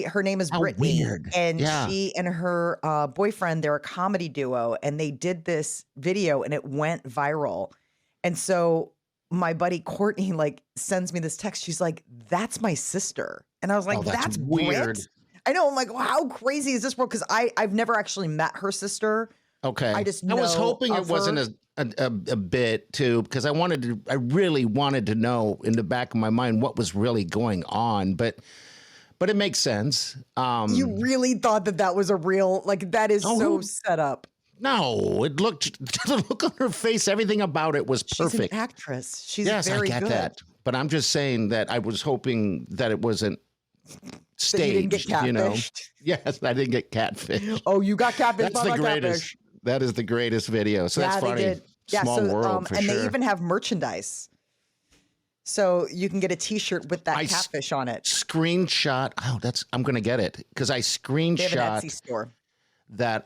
Her name is Brittany. Weird. And she and her boyfriend, they're a comedy duo, and they did this video and it went viral. And so my buddy Courtney like sends me this text. She's like, that's my sister. And I was like, that's weird. I know. I'm like, well, how crazy is this world? Because I've never actually met her sister. Okay. I just know I was hoping it wasn't a bit too, because I really wanted to know in the back of my mind what was really going on, but it makes sense. You really thought that was a real, like, that is so set up. No, it looked, the look on her face, everything about it was perfect. She's an actress. She's yes, very I get good. that. But I'm just saying that I was hoping that it wasn't staged. You didn't get catfished. You know? Yes, I didn't get catfished. Oh, you got catfished. That's the greatest. Catfish. That is the greatest video. So that's funny. They did. Small world for and sure. they even have merchandise. So you can get a T-shirt with that catfish on it. Screenshot. Oh, I'm gonna get it because I They have an screenshot Etsy store. that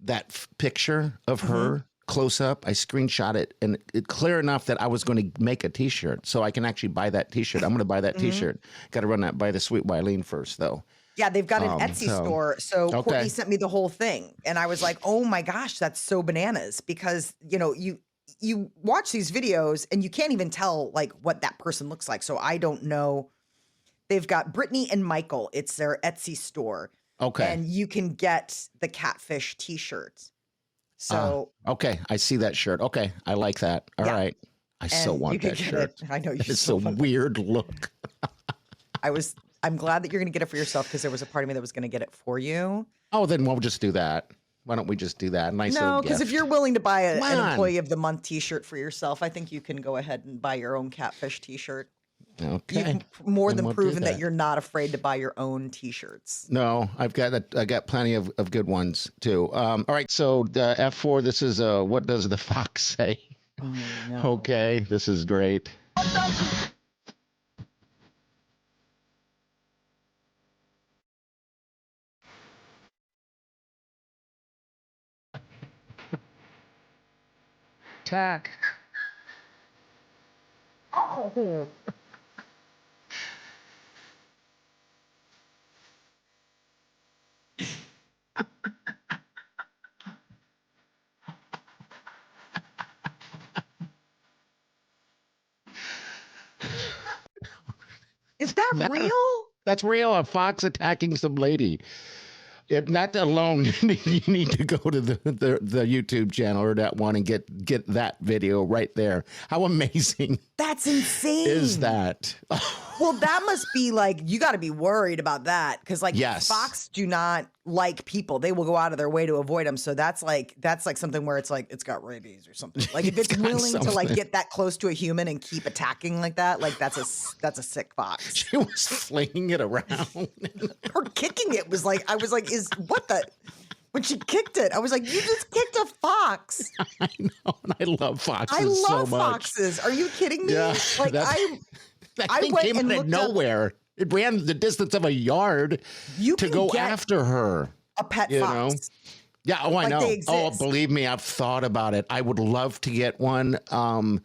that picture of her close up. I screenshot it, and it clear enough that I was going to make a T-shirt, so I can actually buy that T-shirt. I'm going to buy that T-shirt. Got to run that by the Sweet Wileen first, though. Yeah, they've got an Etsy store. So Courtney sent me the whole thing, and I was like, "Oh my gosh, that's so bananas!" Because you watch these videos and you can't even tell like what that person looks like. So I don't know. They've got Brittany and Michael. It's their Etsy store. Okay. And you can get the catfish T-shirts. So okay, I see that shirt. Okay, I like that. All right, I still want that shirt. I know you. It's a weird look. I'm glad that you're going to get it for yourself because there was a part of me that was going to get it for you. Oh, then we'll just do that. Why don't we just do that? No, because if you're willing to buy an Employee of the Month T-shirt for yourself, I think you can go ahead and buy your own catfish T-shirt. Okay. You've more than proven that you're not afraid to buy your own T-shirts. No, I got plenty of good ones too. All right, so the F4. This is what does the fox say? Oh, no. Okay, this is great. Attack. Oh. Is that real? That's real. A fox attacking some lady. Not alone. You need to go to the YouTube channel or that one and get that video right there. How amazing! That's insane. Is that? Well, that must be like you got to be worried about that because yes. Fox do not like people. They will go out of their way to avoid them. So that's like something where it's like it's got rabies or something. Like if it's willing to like get that close to a human and keep attacking like that, like that's a sick fox. She was flinging it around. Her kicking it was like I was like, is what the. When she kicked it, I was like, you just kicked a fox. I know. And I love foxes I so love much. foxes. Are you kidding me? Yeah, like that thing came out of nowhere. It ran the distance of a yard to go after her. A pet fox. Yeah. Oh, I know. They exist. Oh, believe me, I've thought about it. I would love to get one. I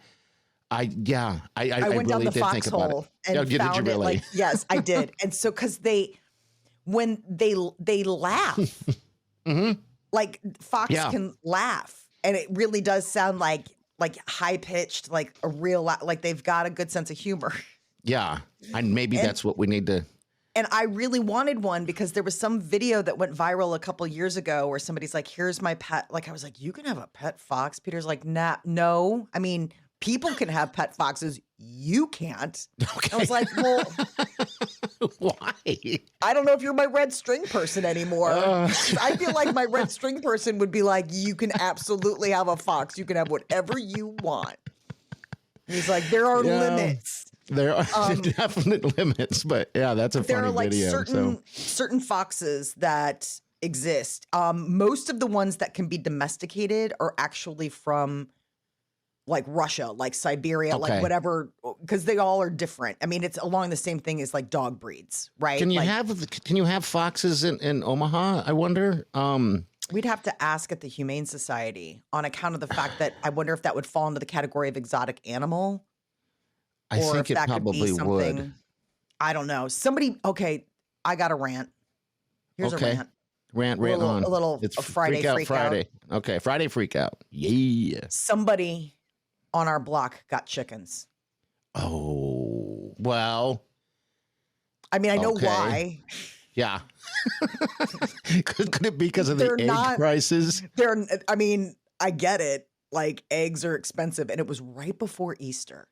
went really down the did think about foxhole it. and Did found you really? it. Like, yes, I did. And so, because when they laugh, like fox can laugh, and it really does sound like high pitched, like a real like they've got a good sense of humor. Yeah, and maybe that's what we need to. And I really wanted one because there was some video that went viral a couple years ago where somebody's like, "Here's my pet." Like I was like, "You can have a pet fox." Peter's like, "Nah, no. I mean, people can have pet foxes. You can't." Okay. I was like, "Well, why?" I don't know if you're my red string person anymore. I feel like my red string person would be like, "You can absolutely have a fox. You can have whatever you want." And he's like, "There are limits." There are definite limits, but yeah, that's a funny video. Certain foxes that exist. Most of the ones that can be domesticated are actually from like Russia, like Siberia, like whatever, because they all are different. I mean, it's along the same thing as like dog breeds, right? Can you have foxes in Omaha? I wonder. We'd have to ask at the Humane Society on account of the fact that I wonder if that would fall into the category of exotic animal. I think it probably would. I don't know. Okay, I got a rant. Here's a rant. Rant on. It's a Friday freak out. Friday. Okay, Friday freak out. Yeah. Somebody on our block got chickens. Oh, well. I mean, I know why. Yeah. Could it be because of the egg prices? I mean, I get it. Like eggs are expensive and it was right before Easter.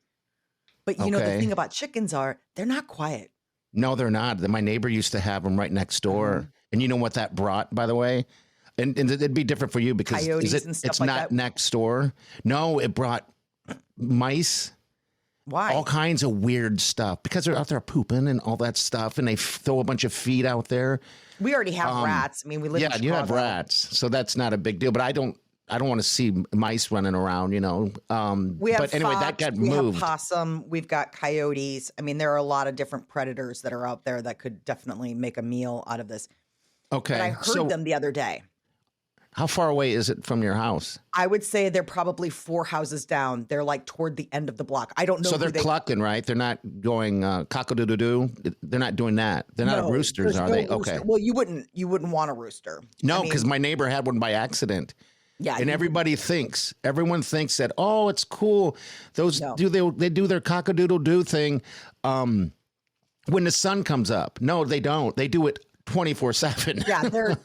But you know, the thing about chickens are they're not quiet. No, they're not. My neighbor used to have them right next door. And you know what that brought, by the way? And it'd be different for you because it's not next door. No, it brought mice. Why? All kinds of weird stuff because they're out there pooping and all that stuff. And they throw a bunch of feed out there. We already have rats. I mean, we live in Chicago. Yeah, you have rats. So that's not a big deal. But I don't want to see mice running around, you know. But anyway, that got moved. We have possum. We've got coyotes. I mean, there are a lot of different predators that are out there that could definitely make a meal out of this. Okay. But I heard them the other day. How far away is it from your house? I would say they're probably 4 houses down. They're like toward the end of the block. I don't know. So they're clucking, right? They're not going cock-a-doodle-doo. They're not doing that. They're not roosters, are they? Rooster. Okay. Well, you wouldn't want a rooster. No, because my neighbor had one by accident. Yeah, and everyone thinks that, oh, it's cool. Those they do their cock-a-doodle-doo thing when the sun comes up. No, they don't. They do it 24/7. Yeah, they're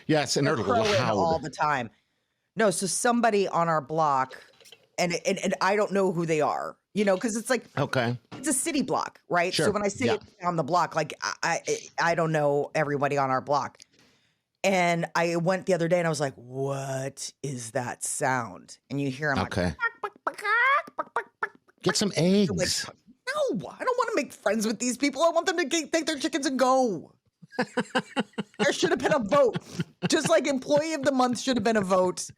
yes, and they're crowing loud all the time. No, so somebody on our block, and I don't know who they are, because it's like it's a city block, right? Sure. So when I say it down the block, like I don't know everybody on our block. And I went the other day and I was like, what is that sound? And you hear them like, get some eggs. Like, no, I don't want to make friends with these people. I want them to take their chickens and go. There should have been a vote. Just like Employee of the Month should have been a vote.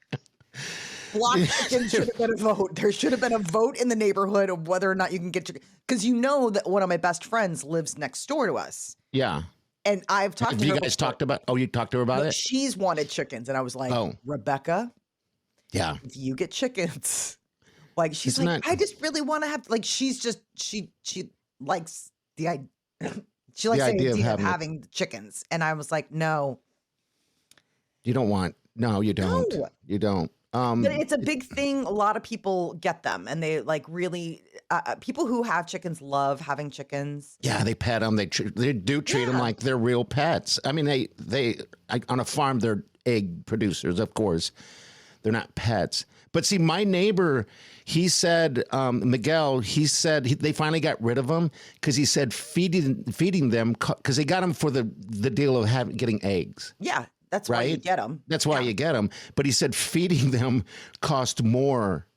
Block chickens should have been a vote. There should have been a vote in the neighborhood of whether or not you can get chicken. Because you know that one of my best friends lives next door to us. Yeah. And I've talked to her. You guys talked about? Oh, you talked to her about it? She's wanted chickens, and I was like, Rebecca, if you get chickens, like she's I just really want to have. Like she's just she likes the idea. She likes the idea of having chickens, and I was like, no, you don't want. No, you don't. No. You don't. But it's a big thing. A lot of people get them, and they like really. People who have chickens love having chickens. Yeah, they pet them. They do treat them like they're real pets. I mean, they on a farm they're egg producers, of course. They're not pets. But see, my neighbor, he said, Miguel, he said they finally got rid of them because he said feeding them because they got them for the deal of getting eggs. Yeah. That's why you get them. That's why you get them. But he said feeding them cost more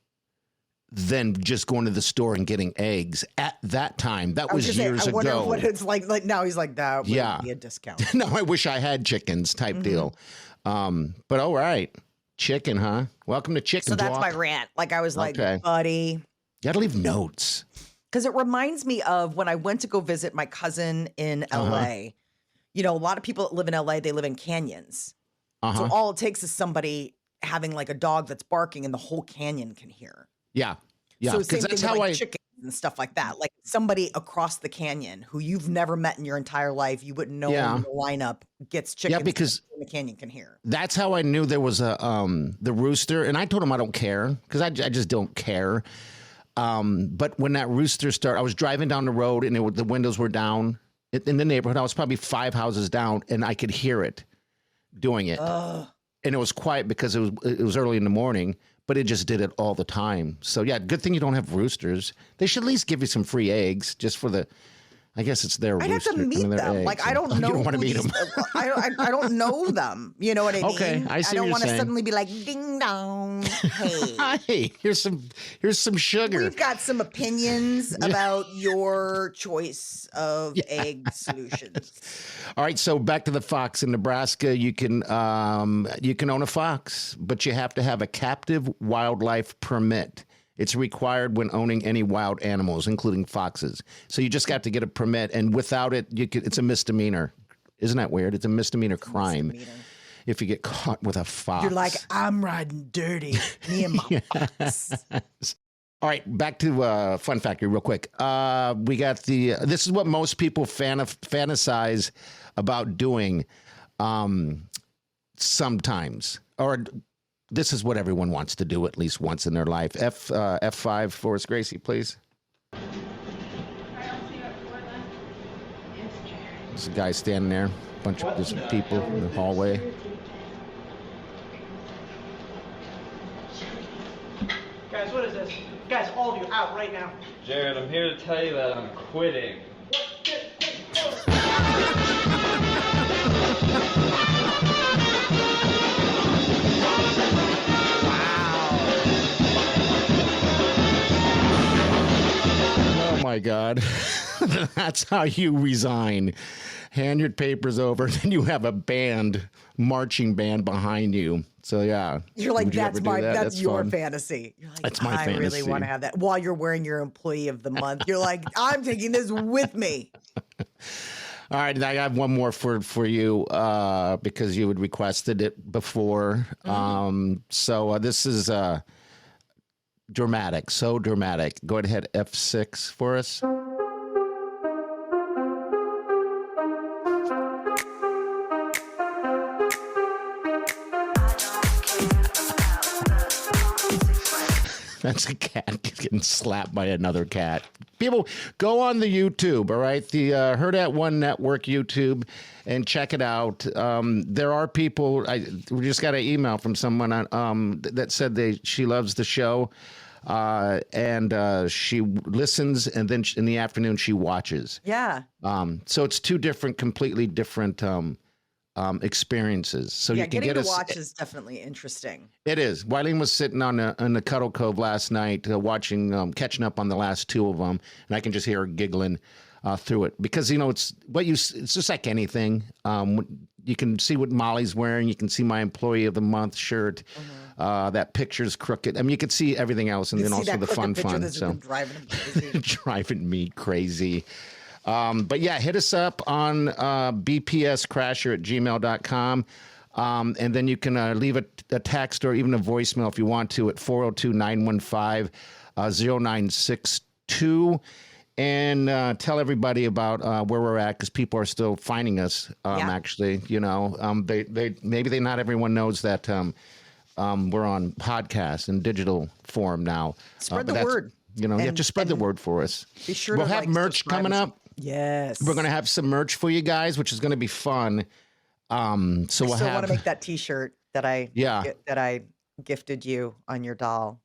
than just going to the store and getting eggs at that time. That was years ago. I wonder what it's like. Like now he's like, that would be a discount. No, I wish I had chickens type deal. But all right. Chicken, huh? Welcome to Chicken So that's Talk. my rant. Like I was like, buddy. You got to leave notes. Because it reminds me of when I went to go visit my cousin in LA. A lot of people that live in LA, they live in canyons. So all it takes is somebody having like a dog that's barking and the whole canyon can hear. Yeah. Yeah. So same thing with like chickens and stuff like that. Like somebody across the canyon who you've never met in your entire life, you wouldn't know in the lineup gets chickens because the canyon can hear. That's how I knew there was a the rooster. And I told him I don't care because I just don't care. But when that rooster started, I was driving down the road and the windows were down in the neighborhood. I was probably 5 houses down and I could hear it doing it. And it was quiet because it was early in the morning, but it just did it all the time. So yeah, good thing you don't have roosters. They should at least give you some free eggs just for the, I guess it's their I'd rooster. have to meet them. Eggs. Like I don't know. You don't want to meet them. I don't know them. You know what I mean? Okay, I see I don't want to saying. suddenly be like, ding dong. Hey, hey, here's some sugar. We've got some opinions about your choice of egg solutions. All right, so back to the fox in Nebraska. You can own a fox, but you have to have a captive wildlife permit. It's required when owning any wild animals, including foxes. So you just got to get a permit, and without it, it's a misdemeanor. Isn't that weird? It's a misdemeanor crime if you get caught with a fox. You're like, I'm riding dirty, me and my fox. All right, back to Fun Factory real quick. We got this is what most people fantasize about doing sometimes, or this is what everyone wants to do at least once in their life. F5 for us, Gracie, please. There's a guy standing there, a bunch of just people in the hallway. Guys, what is this? Guys, all of you out right now. Jared, I'm here to tell you that I'm quitting. Oh my God. That's how you resign. Hand your papers over, then you have a marching band behind you. So yeah. You're like, that's your fantasy. You're like, that's my fantasy. I really want to have that. While you're wearing your Employee of the Month, you're like, I'm taking this with me. All right, I have one more for you because you had requested it before. So this is dramatic, so dramatic. Go ahead, F6 for us. That's a cat getting slapped by another cat. People, go on the YouTube, all right? The Heard at One Network YouTube, and check it out. There are people. We just got an email from someone that said she loves the show, and she listens, and then in the afternoon she watches. Yeah. So it's two completely different experiences. So you can getting get to watch is definitely interesting. It is. Wileen was sitting on the Cuddle Cove last night watching, catching up on the last two of them, and I can just hear her giggling through it because it's just like anything. You can see what Molly's wearing. You can see my Employee of the Month shirt. That picture's crooked. I mean, you could see everything else, and then also the fun. So driving me crazy. But yeah, hit us up on bpscrasher@gmail.com. And then you can leave a text or even a voicemail if you want to at 402-915-0962. And tell everybody about where we're at because people are still finding us, actually. Maybe not everyone knows that we're on podcast and digital form now. Spread the word. You have to spread the word for us. Be sure we'll to have merch coming up. Yes. We're going to have some merch for you guys, which is going to be fun. So I still want to make that T-shirt that I gifted you on your doll.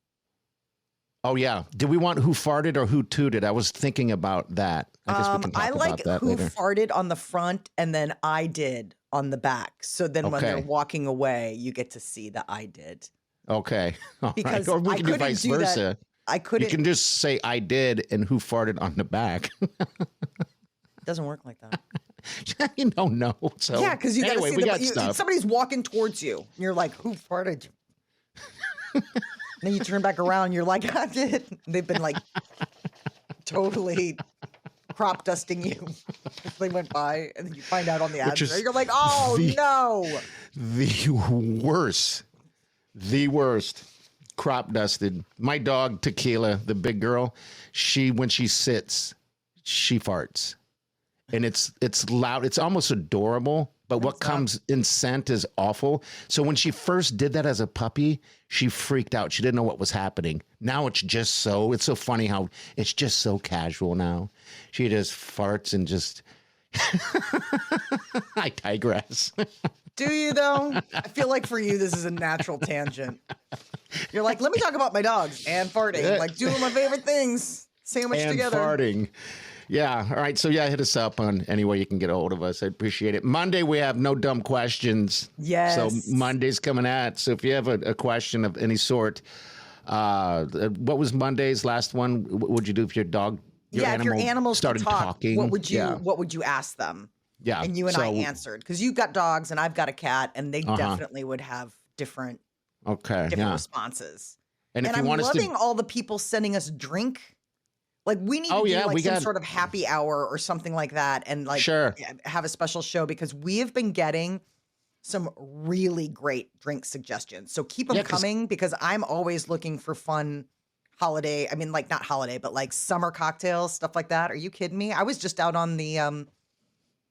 Oh, yeah. Do we want who farted or who tooted? I was thinking about that. I guess we can talk about that later. Who farted on the front and then I did on the back. So then when they're walking away, you get to see that I did. Okay. All because right. Or we can do vice versa. That. I couldn't. You can just say I did and who farted on the back. It doesn't work like that. You don't know. So yeah, because you got to see stuff. Somebody's walking towards you. And you're like, who farted? Then you turn back around. And you're like, I did. They've been like totally crop dusting you. They went by, and then you find out on the ad. You're like, oh no. The worst. Crop dusted. My dog Tequila, the big girl, when she sits, she farts, and it's loud. It's almost adorable, but what comes in scent is awful. So when she first did that as a puppy, she freaked out. She didn't know what was happening. Now it's so funny how it's just so casual now. She just farts and just. I digress. Do you though? I feel like for you, this is a natural tangent. You're like, let me talk about my dogs and farting. Like, two of my favorite things sandwiched together. And farting. Yeah. All right. So, hit us up on any way you can get a hold of us. I appreciate it. Monday, we have no dumb questions. Yes. So, Monday's coming at. So, if you have a question of any sort, what was Monday's last one? What would you do if your dog, if your animals started talking? What would you ask them? Yeah. And you and I answered. Because you've got dogs and I've got a cat, and they definitely would have different responses. And if I'm loving all the people sending us drink. Like we need to do some sort of happy hour or something like that, and have a special show because we have been getting some really great drink suggestions. So keep them coming because I'm always looking for fun holiday. I mean, like not holiday, but like summer cocktails, stuff like that. Are you kidding me? I was just out on the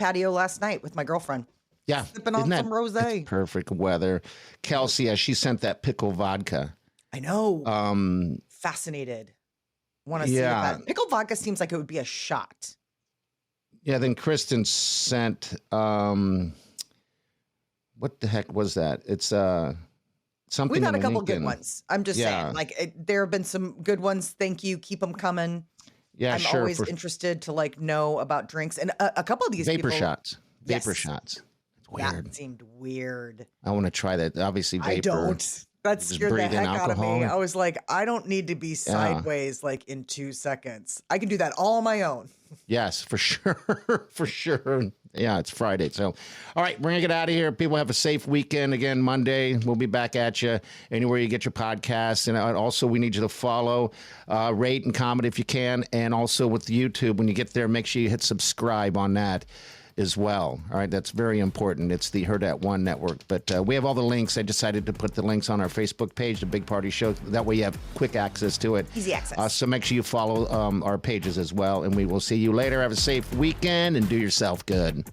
patio last night with my girlfriend. Yeah, sipping on some rosé. Perfect weather. Kelsey, she sent that pickle vodka. I know. Fascinated. Want to see that. Pickled vodka seems like it would be a shot. Yeah, then Kristen sent what the heck was that? It's something. We've had a couple good ones. I'm just saying, like there have been some good ones. Thank you. Keep them coming. Yeah, I'm always interested to know about drinks and a couple of these vapor people, shots. Vapor shots. It's weird. That seemed weird. I want to try that. Obviously, vapor. I don't. That scared the heck out of me. I was like, I don't need to be sideways in 2 seconds. I can do that all on my own. Yes, for sure. For sure. Yeah, it's Friday. So, all right, we're going to get out of here. People have a safe weekend. Again, Monday, we'll be back at you anywhere you get your podcasts. And also, we need you to follow, rate, and comment if you can. And also with YouTube, when you get there, make sure you hit subscribe on that as well. All right, that's very important. It's the Heard at One network. But we have all the links. I decided to put the links on our Facebook page, The Big Party Show. That way you have quick access to it. Easy access. So make sure you follow our pages as well. And we will see you later. Have a safe weekend and do yourself good.